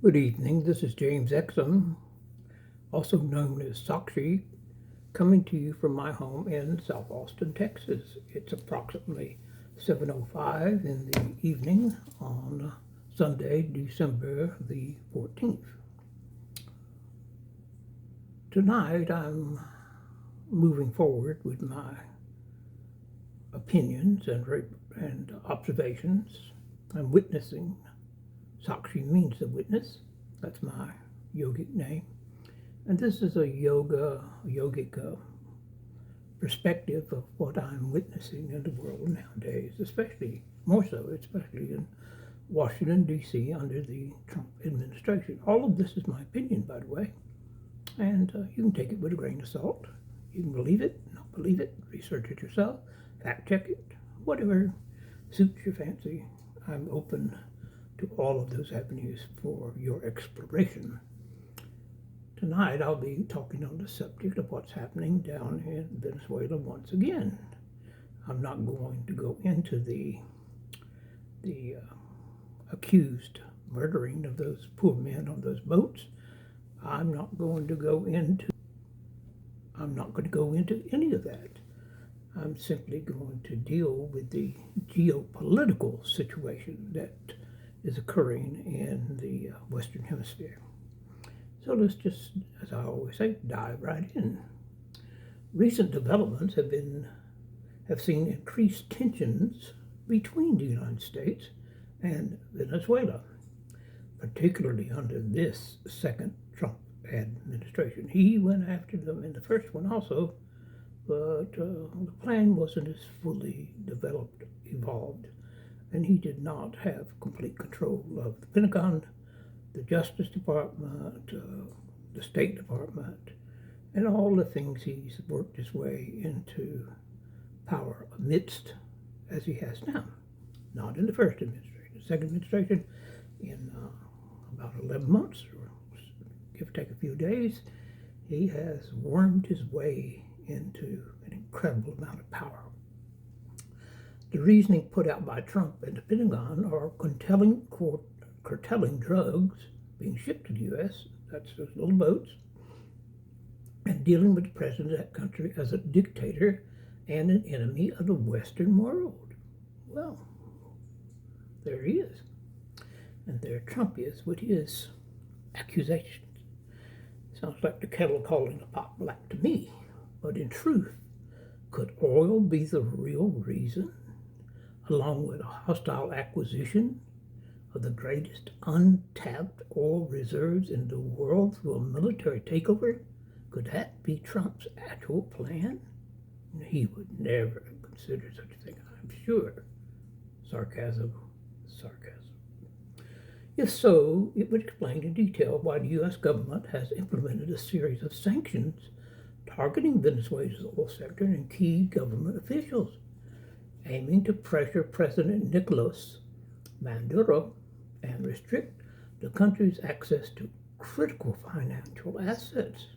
Good evening. This is James Exum, also known as Sakshi, coming to you from my home in South Austin, Texas. It's approximately 7:05 in the evening on Sunday, December the 14th. Tonight I'm moving forward with my opinions and observations. I'm witnessing. Sakshi means the witness. That's my yogic name. And this is a yogic perspective of what I'm witnessing in the world nowadays, especially in Washington, D.C. under the Trump administration. All of this is my opinion, by the way, and you can take it with a grain of salt. You can believe it, not believe it, research it yourself, fact check it, whatever suits your fancy. I'm open to all of those avenues for your exploration. Tonight I'll be talking on the subject of what's happening down in Venezuela once again. I'm not going to go into the accused murdering of those poor men on those boats. I'm not going to go into any of that. I'm simply going to deal with the geopolitical situation that is occurring in the Western Hemisphere. So let's just, as I always say, dive right in. Recent developments have seen increased tensions between the United States and Venezuela, particularly under this second Trump administration. He went after them in the first one also, but the plan wasn't as fully developed, evolved, and he did not have complete control of the Pentagon, the Justice Department, the State Department, and all the things he's worked his way into power amidst, as he has now. Not in the first administration. The second administration, in about 11 months, or give or take a few days, he has wormed his way into an incredible amount of power. The reasoning put out by Trump and the Pentagon are curtailing drugs being shipped to the U.S., that's those little boats, and dealing with the president of that country as a dictator and an enemy of the Western world. Well, there he is. And there Trump is with his accusations. Sounds like the kettle calling the pot black to me. But in truth, could oil be the real reason, along with a hostile acquisition of the greatest untapped oil reserves in the world through a military takeover? Could that be Trump's actual plan? He would never consider such a thing, I'm sure. Sarcasm. If so, it would explain in detail why the U.S. government has implemented a series of sanctions targeting Venezuela's oil sector and key government officials, aiming to pressure President Nicolas Maduro and restrict the country's access to critical financial assets.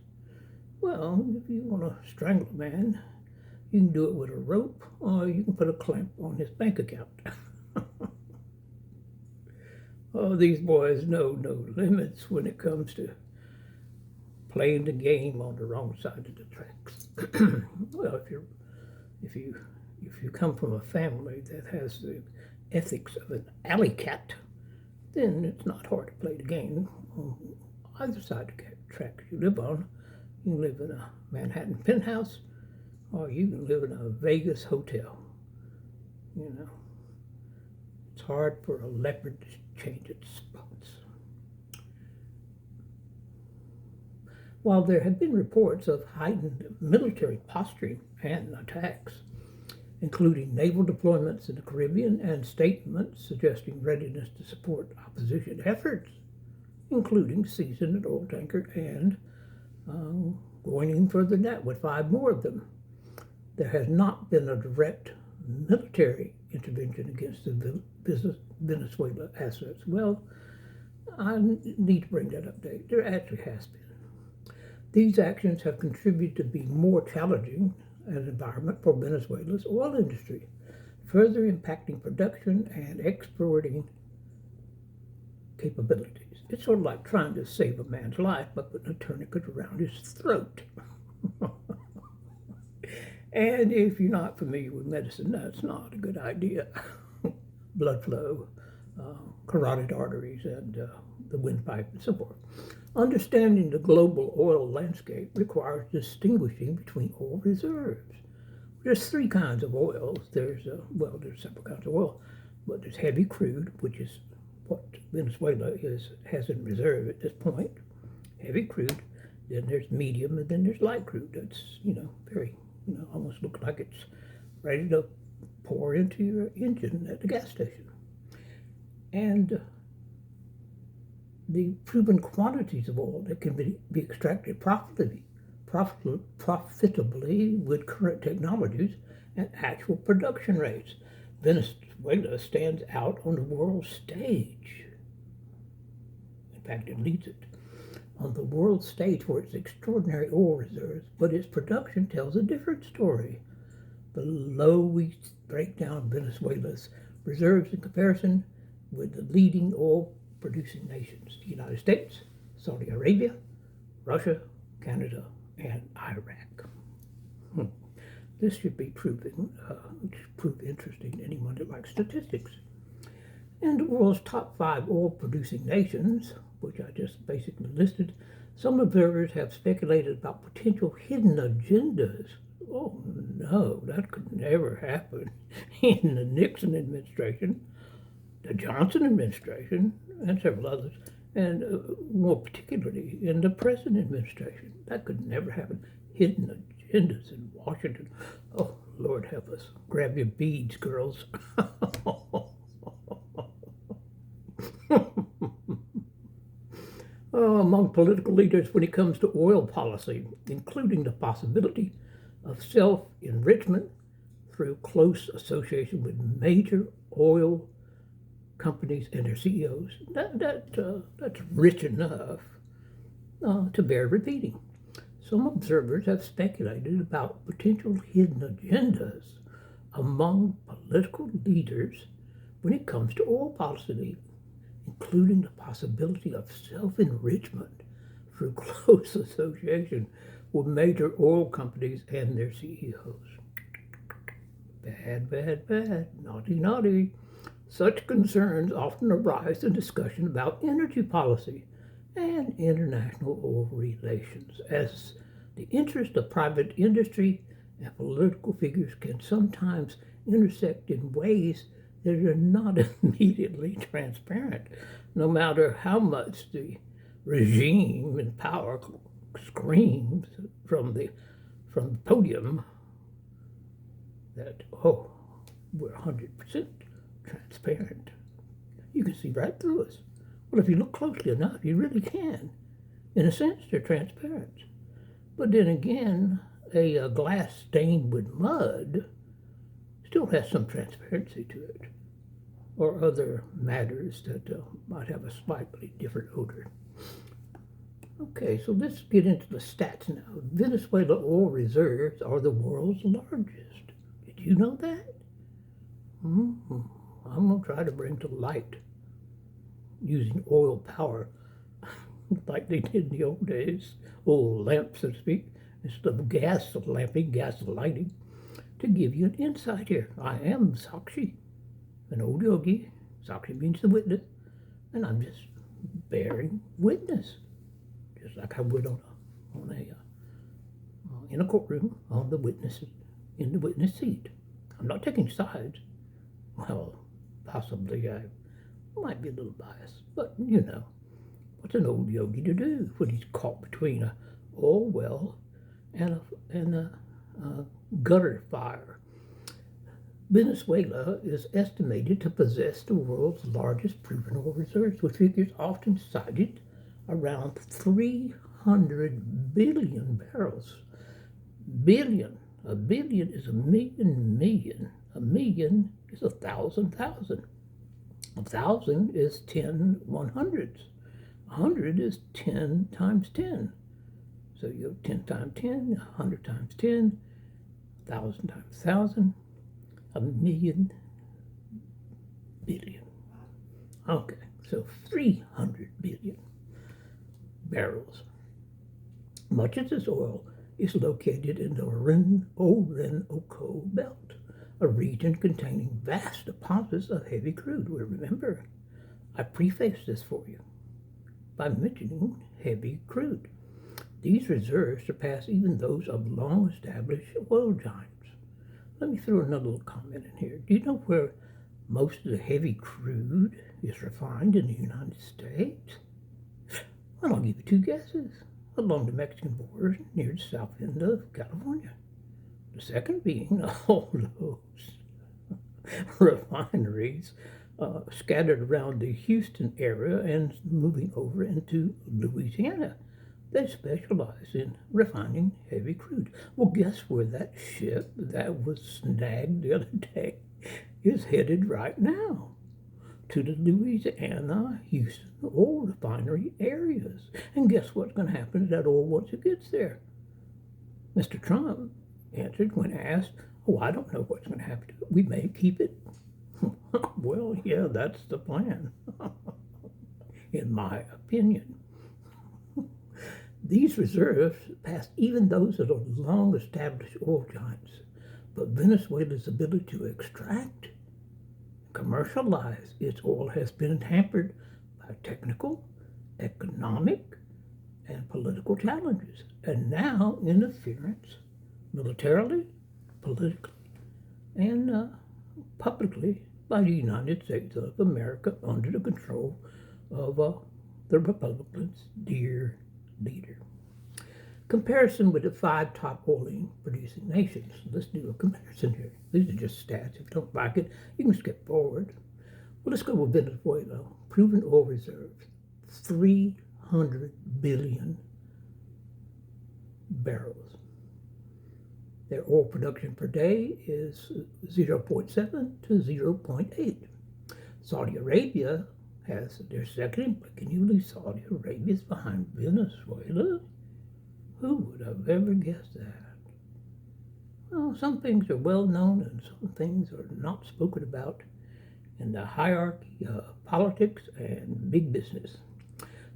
Well, if you want to strangle a man, you can do it with a rope, or you can put a clamp on his bank account. Oh, these boys know no limits when it comes to playing the game on the wrong side of the tracks. Well, if you come from a family that has the ethics of an alley cat, then it's not hard to play the game on either side of the track you live on. You can live in a Manhattan penthouse, or you can live in a Vegas hotel. You know, it's hard for a leopard to change its spots. While there have been reports of heightened military posturing and attacks, including naval deployments in the Caribbean and statements suggesting readiness to support opposition efforts, including seizing an oil tanker and going even further than that with 5 more of them, there has not been a direct military intervention against the Venezuela assets. Well, I need to bring that up. There actually has been. These actions have contributed to be more challenging an environment for Venezuela's oil industry, further impacting production and exporting capabilities. it's sort of like trying to save a man's life by putting a tourniquet around his throat. And if you're not familiar with medicine, that's not a good idea. Blood flow, carotid arteries, and the windpipe, and so forth. Understanding the global oil landscape requires distinguishing between oil reserves. There's three kinds of oils. There's several kinds of oil, but there's heavy crude, which is what Venezuela has in reserve at this point. Heavy crude. Then there's medium, and then there's light crude. That's very almost looks like it's ready to pour into your engine at the gas station. And the proven quantities of oil that can be extracted profitably with current technologies and actual production rates. Venezuela stands out on the world stage. In fact, it leads it on the world stage for its extraordinary oil reserves, but its production tells a different story. Below, we break down Venezuela's reserves in comparison with the leading oil-producing nations: the United States, Saudi Arabia, Russia, Canada, and Iraq. This should prove interesting to anyone that likes statistics. And the world's top 5 oil-producing nations, which I just basically listed, some observers have speculated about potential hidden agendas. Oh no, that could never happen in the Nixon administration, the Johnson administration, and several others, and more particularly in the present administration. That could never happen. Hidden agendas in Washington. Oh, Lord help us. Grab your beads, girls. Among political leaders when it comes to oil policy, including the possibility of self-enrichment through close association with major oil companies and their CEOs. That's rich enough to bear repeating. Some observers have speculated about potential hidden agendas among political leaders when it comes to oil policy, including the possibility of self-enrichment through close association with major oil companies and their CEOs. Bad, bad, bad. Naughty, naughty. Such concerns often arise in discussion about energy policy and international oil relations, as the interests of private industry and political figures can sometimes intersect in ways that are not immediately transparent, no matter how much the regime in power screams from the podium that, oh, we're 100% transparent. You can see right through us. Well, if you look closely enough, you really can. In a sense, they're transparent. But then again, a glass stained with mud still has some transparency to it, or other matters that might have a slightly different odor. Okay, so let's get into the stats now. Venezuela oil reserves are the world's largest. Did you know that? I'm going to try to bring to light using oil power like they did in the old days, oil lamps, so to speak, instead of gas lamping, gas lighting, to give you an insight here. I am Sakshi, an old yogi. Sakshi means the witness, and I'm just bearing witness, just like I would in a courtroom on the witnesses in the witness seat. I'm not taking sides. Well, possibly I might be a little biased, but what's an old yogi to do when he's caught between a oil well and a gutter fire? Venezuela is estimated to possess the world's largest proven oil reserves, with figures often cited around 300 billion barrels. Billion. A billion is a million. A million is 1,000 thousand. 1,000 is 10 100s. 100 is 10 times 10. So you have 10 times 10, 100 times 10, 1,000 times 1,000, a million billion. Okay, so 300 billion. barrels. Much of this oil is located in the Orinoco Belt, a region containing vast deposits of heavy crude. Well, remember, I prefaced this for you by mentioning heavy crude. These reserves surpass even those of long-established oil giants. Let me throw another little comment in here. Do you know where most of the heavy crude is refined in the United States? Well, I'll give you two guesses. Along the Mexican border near the south end of California. The second being all those refineries scattered around the Houston area and moving over into Louisiana. They specialize in refining heavy crude. Well, guess where that ship that was snagged the other day is headed right now? To the Louisiana, Houston oil refinery areas. And guess what's going to happen to that oil once it gets there? Mr. Trump answered when asked, "Oh, I don't know what's going to happen to it. We may keep it." Well, yeah, that's the plan, in my opinion. These reserves pass even those of the long-established oil giants, but Venezuela's ability to extract, commercialize its oil has been hampered by technical, economic, and political challenges, and now interference militarily, politically, and publicly by the United States of America under the control of the Republicans' dear leader. Comparison with the 5 top oil producing nations. Let's do a comparison here. These are just stats. If you don't like it, you can skip forward. Well, let's go with Venezuela. Proven oil reserves, 300 billion barrels. Their oil production per day is 0.7 to 0.8. Saudi Arabia has their second, but can you believe Saudi Arabia is behind Venezuela? Who would have ever guessed that? Well, some things are well known and some things are not spoken about in the hierarchy of politics and big business.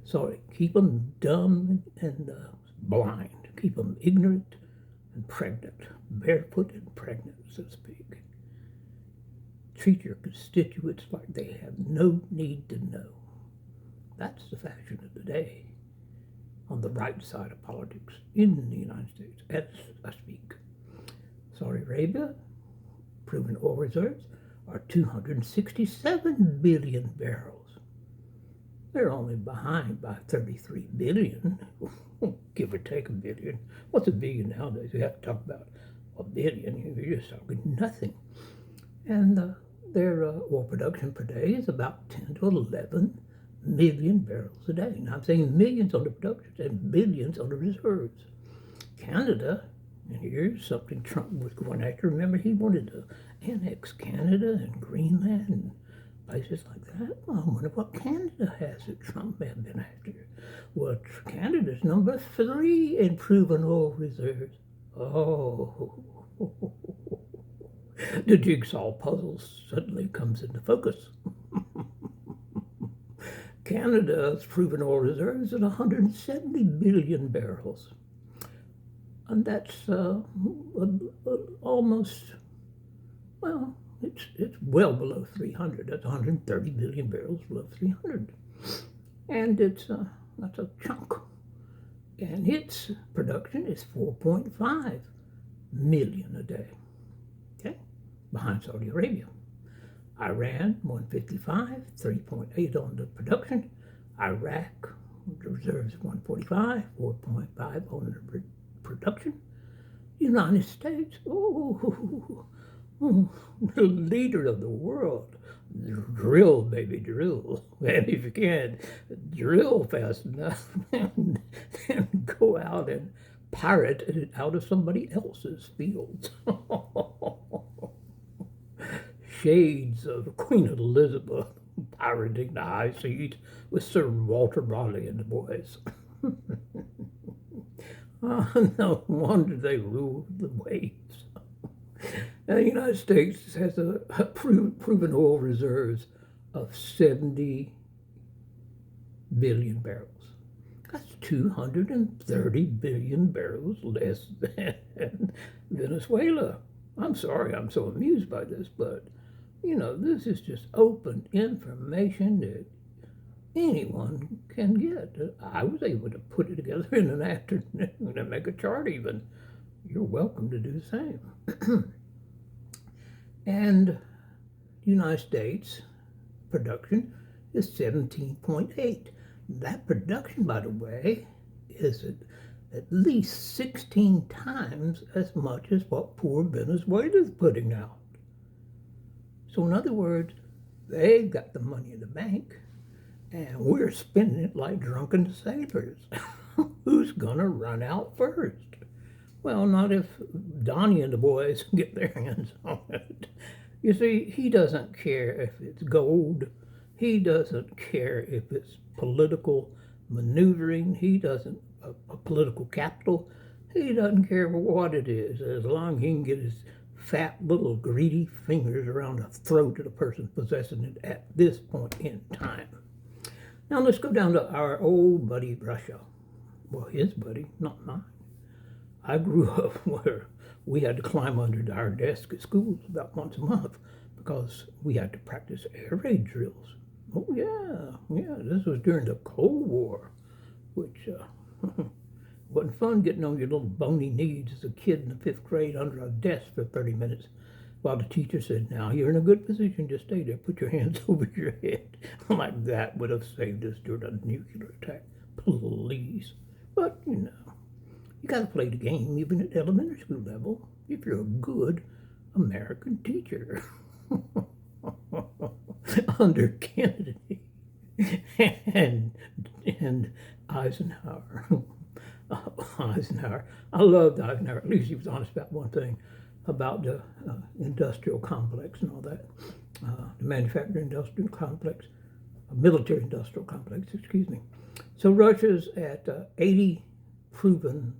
So keep them dumb and blind. Keep them ignorant and pregnant, barefoot and pregnant, so to speak. Treat your constituents like they have no need to know. That's the fashion of the day on the right side of politics in the United States, as I speak. Saudi Arabia, proven oil reserves are 267 billion barrels. They're only behind by 33 billion, give or take a billion. What's a billion nowadays? We have to talk about a billion. You're just talking nothing. And their oil production per day is about 10 to 11 million barrels a day. Now I'm saying millions on the production and billions on the reserves. Canada, and here's something Trump was going after. Remember, he wanted to annex Canada and Greenland and places like that. Well, I wonder what Canada has that Trump may have been after. Well, Canada's number 3 in proven oil reserves. Oh, the jigsaw puzzle suddenly comes into focus. Canada's proven oil reserves at 170 billion barrels. And that's almost, well, it's well below 300. That's 130 billion barrels below 300. And that's a chunk. And its production is 4.5 million a day. Okay? Behind Saudi Arabia. Iran, 155, 3.8 on the production. Iraq, the reserves 145, 4.5 on the production. United States, the leader of the world. Drill, baby, drill. And if you can, drill fast enough and go out and pirate it out of somebody else's fields. Shades of Queen Elizabeth pirating the high seas with Sir Walter Raleigh and the boys. No wonder they ruled the waves. Now, the United States has a proven oil reserves of 70 billion barrels. That's 230 billion barrels less than Venezuela. I'm sorry I'm so amused by this, but this is just open information that anyone can get. I was able to put it together in an afternoon and make a chart even. You're welcome to do the same. And the United States production is 17.8. That production, by the way, is at least 16 times as much as what poor Venezuela is putting out. So in other words, they've got the money in the bank, and we're spending it like drunken sailors. Who's gonna run out first? Well, not if Donnie and the boys get their hands on it. You see, he doesn't care if it's gold. He doesn't care if it's political maneuvering. He doesn't, political capital. He doesn't care what it is, as long as he can get his fat little greedy fingers around the throat of the person possessing it at this point in time. Now let's go down to our old buddy Russia. Well, his buddy, not mine. I grew up where we had to climb under our desk at schools about once a month because we had to practice air raid drills. Oh yeah, this was during the Cold War, which wasn't fun getting on your little bony knees as a kid in the 5th grade under a desk for 30 minutes while the teacher said, now you're in a good position, just stay there, put your hands over your head. Like that would have saved us during a nuclear attack. Please. But, you got to play the game even at elementary school level if you're a good American teacher. Under Kennedy and Eisenhower. Eisenhower. I loved Eisenhower. At least he was honest about one thing, about the industrial complex and all that. The manufacturing industrial complex, military industrial complex, excuse me. So Russia's at 80 proven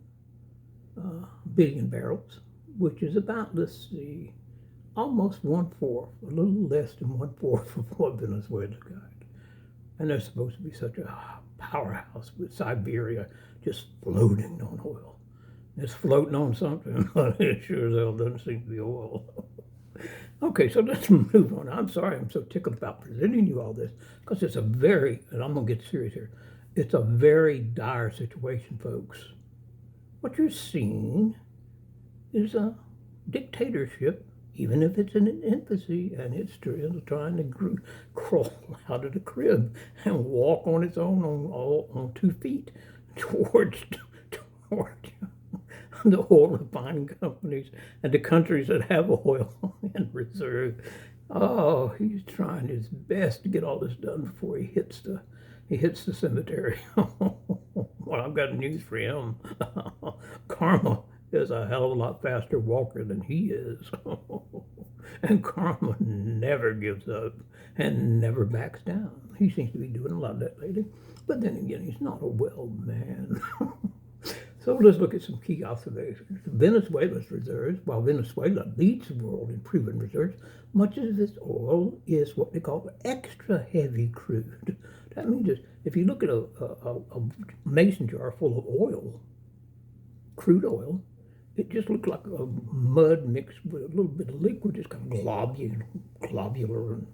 billion barrels, which is about, let's see, almost 1/4, a little less than 1/4 of what Venezuela's got. And they're supposed to be such a powerhouse with Siberia just floating on oil. It's floating on something, but it sure as hell doesn't seem to be oil. Okay, so let's move on. I'm sorry I'm so tickled about presenting you all this, because it's a very, and I'm going to get serious here, it's a very dire situation, folks. What you're seeing is a dictatorship, even if it's in infancy, and it's still trying to crawl out of the crib and walk on its own on 2 feet towards the oil refining companies and the countries that have oil in reserve. Oh, he's trying his best to get all this done before he hits the cemetery. Well, I've got news for him. Karma is a hell of a lot faster walker than he is. And karma never gives up and never backs down. He seems to be doing a lot of that lately. But then again, he's not a well man. So let's look at some key observations. Venezuela's reserves, while Venezuela leads the world in proven reserves, much of its oil is what they call extra heavy crude. That means if you look at a mason jar full of oil, crude oil, it just looks like a mud mixed with a little bit of liquid. It's kind of globular and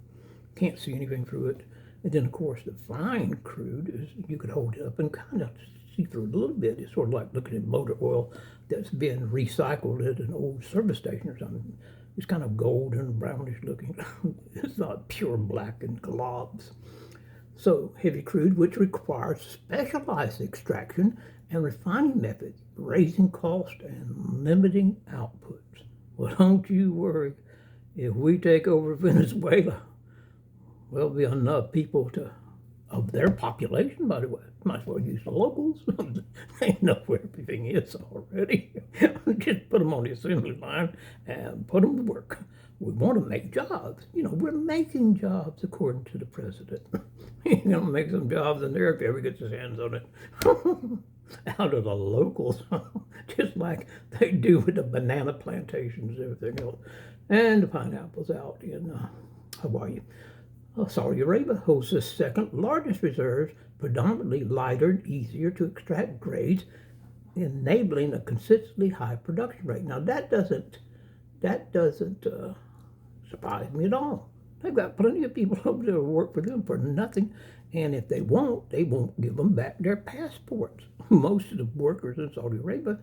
can't see anything through it. And then, of course, the fine crude is you could hold it up and kind of see through it a little bit. It's sort of like looking at motor oil that's been recycled at an old service station or something. It's kind of golden, brownish looking. It's not pure black and globs. So heavy crude, which requires specialized extraction and refining methods, raising cost and limiting outputs. Well, don't you worry. If we take over Venezuela, there'll be enough people of their population, by the way. Might as well use the locals. They know where everything is already. Just put them on the assembly line and put them to work. We want to make jobs. We're making jobs according to the president. He's going to make some jobs in there if he ever gets his hands on it. Out of the locals, just like they do with the banana plantations and everything else. And the pineapples out in Hawaii. Saudi Arabia holds the second largest reserves predominantly lighter and easier to extract grades, enabling a consistently high production rate. Now that doesn't surprise me at all. They've got plenty of people over there who work for them for nothing, and if they won't give them back their passports. Most of the workers in Saudi Arabia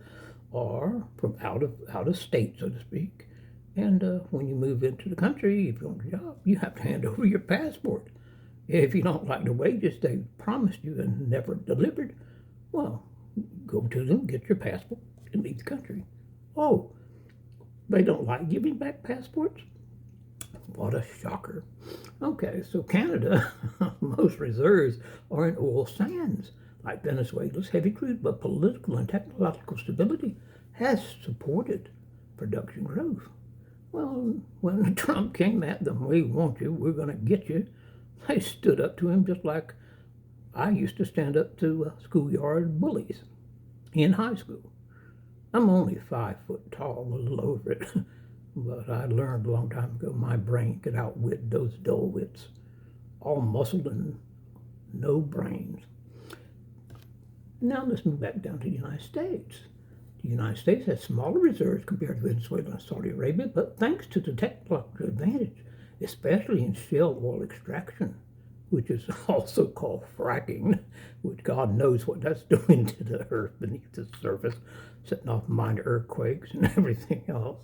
are from out of state, so to speak. And when you move into the country, if you want a job, you have to hand over your passport. If you don't like the wages they promised you and never delivered, well, go to them, get your passport, and leave the country. Oh, they don't like giving back passports? What a shocker. Okay, so Canada, most reserves are in oil sands, like Venezuela's heavy crude, but political and technological stability has supported production growth. Well, when Trump came at them, we want you, we're going to get you, they stood up to him just like I used to stand up to schoolyard bullies in high school. I'm only 5 foot tall, a little over it, but I learned a long time ago my brain could outwit those dull wits, all muscle and no brains. Now let's move back down to the United States. The United States has smaller reserves compared to Venezuela and Saudi Arabia, but thanks to the technological advantage, especially in shale oil extraction, which is also called fracking, which God knows what that's doing to the earth beneath the surface, setting off minor earthquakes and everything else.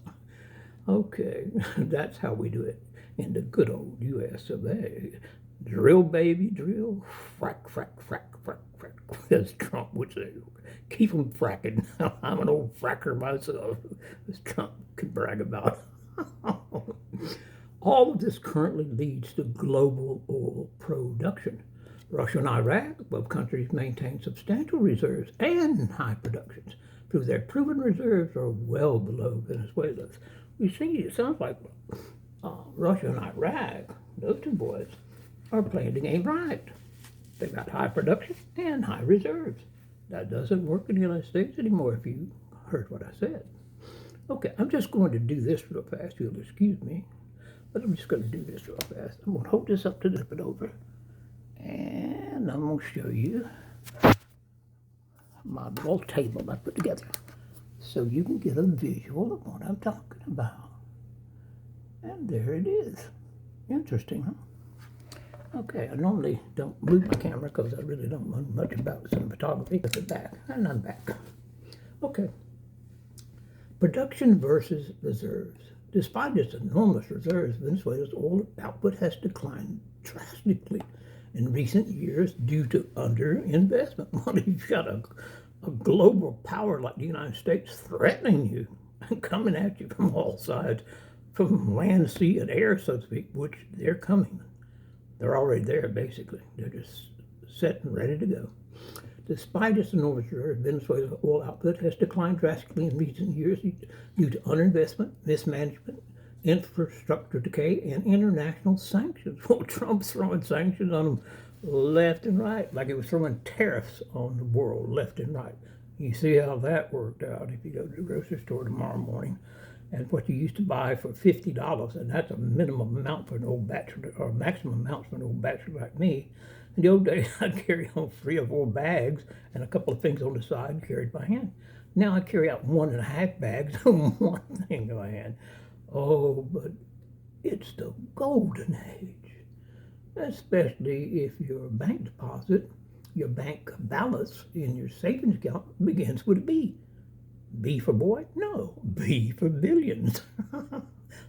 Okay, that's how we do it in the good old U.S. of A. Drill, baby, drill. Frack, frack, frack, frack, frack, as Trump would say. Keep them fracking. I'm an old fracker myself, as Trump can brag about. All of this currently leads to global oil production. Russia and Iraq, both countries, maintain substantial reserves and high productions, though their proven reserves are well below Venezuela's. We see it sounds like Russia and Iraq, those two boys, are playing the game right. They've got high production and high reserves. That doesn't work in the United States anymore, if you heard what I said. Okay, I'm just going to do this real fast. You'll excuse me, but I'm just going to do this real fast. I'm going to hold this up to flip it over, and I'm going to show you my little table I put together so you can get a visual of what I'm talking about. And there it is. Interesting, huh? Okay, I normally don't move my camera because I really don't know much about cinematography. Put it back, and I'm back. Okay. Production versus reserves. Despite its enormous reserves, Venezuela's oil output has declined drastically in recent years due to underinvestment. Well, you've got a global power like the United States threatening you and coming at you from all sides, from land, sea, and air, so to speak, which they're coming. They're already there, basically. They're just set and ready to go. Despite its enormous reserve, Venezuela's oil output has declined drastically in recent years due to underinvestment, mismanagement, infrastructure decay, and international sanctions. Well, Trump's throwing sanctions on them left and right, like it was throwing tariffs on the world left and right. You see how that worked out if you go to the grocery store tomorrow morning. And what you used to buy for $50, and that's a minimum amount for an old bachelor, or maximum amount for an old bachelor like me. In the old days, I'd carry home 3 or 4 bags and a couple of things on the side carried by hand. Now I carry out 1.5 bags and 1 thing in my hand. Oh, but it's the golden age, especially if your bank deposit, your bank balance in your savings account begins with a B. B for boy? No, B for billions.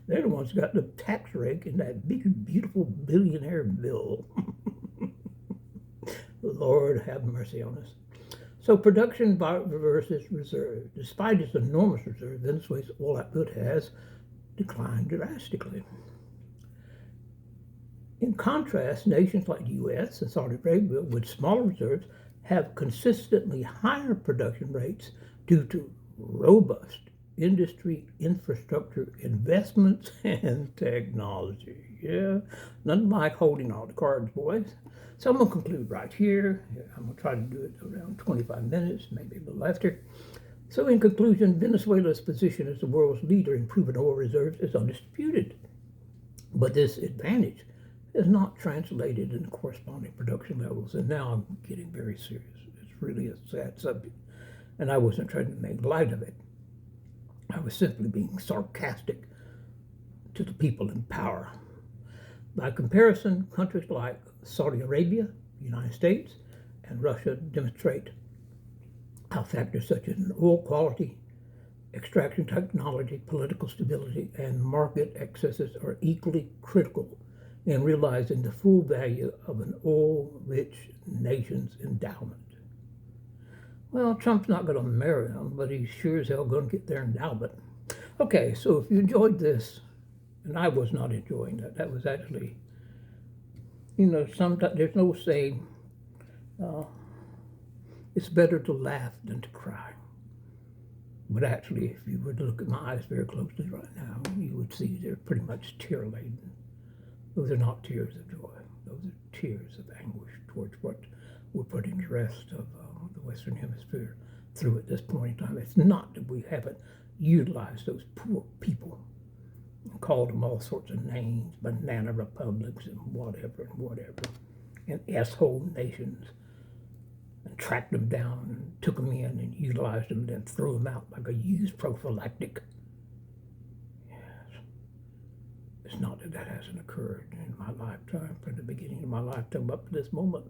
They're the ones who got the tax rake in that big, beautiful billionaire bill. Lord have mercy on us. So production versus reserve. Despite its enormous reserve, Venezuela's oil output has declined drastically. In contrast, nations like the U.S. and Saudi Arabia with smaller reserves have consistently higher production rates due to robust industry infrastructure investments and technology. Yeah, nothing like holding all the cards, boys. So I'm going to conclude right here. I'm going to try to do it around 25 minutes, maybe a little after. So in conclusion, Venezuela's position as the world's leader in proven oil reserves is undisputed. But this advantage is not translated into corresponding production levels. And now I'm getting very serious. It's really a sad subject. And I wasn't trying to make light of it. I was simply being sarcastic to the people in power. By comparison, countries like Saudi Arabia, the United States, and Russia demonstrate how factors such as oil quality, extraction technology, political stability, and market excesses are equally critical in realizing the full value of an oil-rich nation's endowment. Well, Trump's not going to marry them, but he's sure as hell going to get their endowment. Okay, so if you enjoyed this, and I was not enjoying that, that was actually, sometimes there's no saying, it's better to laugh than to cry. But actually, if you were to look at my eyes very closely right now, you would see they're pretty much tear-laden. Those are not tears of joy. Those are tears of anguish towards what we're putting the rest of the Western Hemisphere through at this point in time. It's not that we haven't utilized those poor people and called them all sorts of names, banana republics and whatever, and S-hole nations, and tracked them down and took them in and utilized them and then threw them out like a used prophylactic. Yes. It's not that that hasn't occurred in my lifetime, from the beginning of my lifetime up to this moment,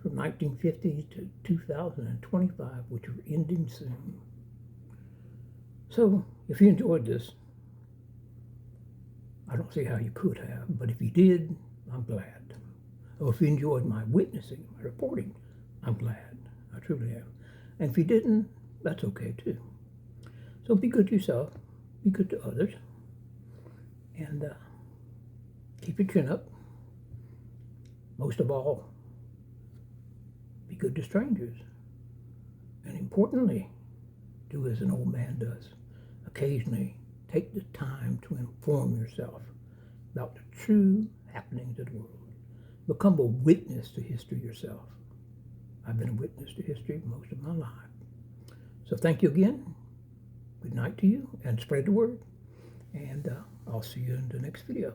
from 1950 to 2025, which are ending soon. So, if you enjoyed this, I don't see how you could have, but if you did, I'm glad. Or if you enjoyed my witnessing, my reporting, I'm glad. I truly am. And if you didn't, that's okay too. So be good to yourself, be good to others, and keep your chin up. Most of all, be good to strangers. And importantly, do as an old man does. Occasionally, take the time to inform yourself about the true happenings of the world. Become a witness to history yourself. I've been a witness to history most of my life. So thank you again. Good night to you, and spread the word. And I'll see you in the next video.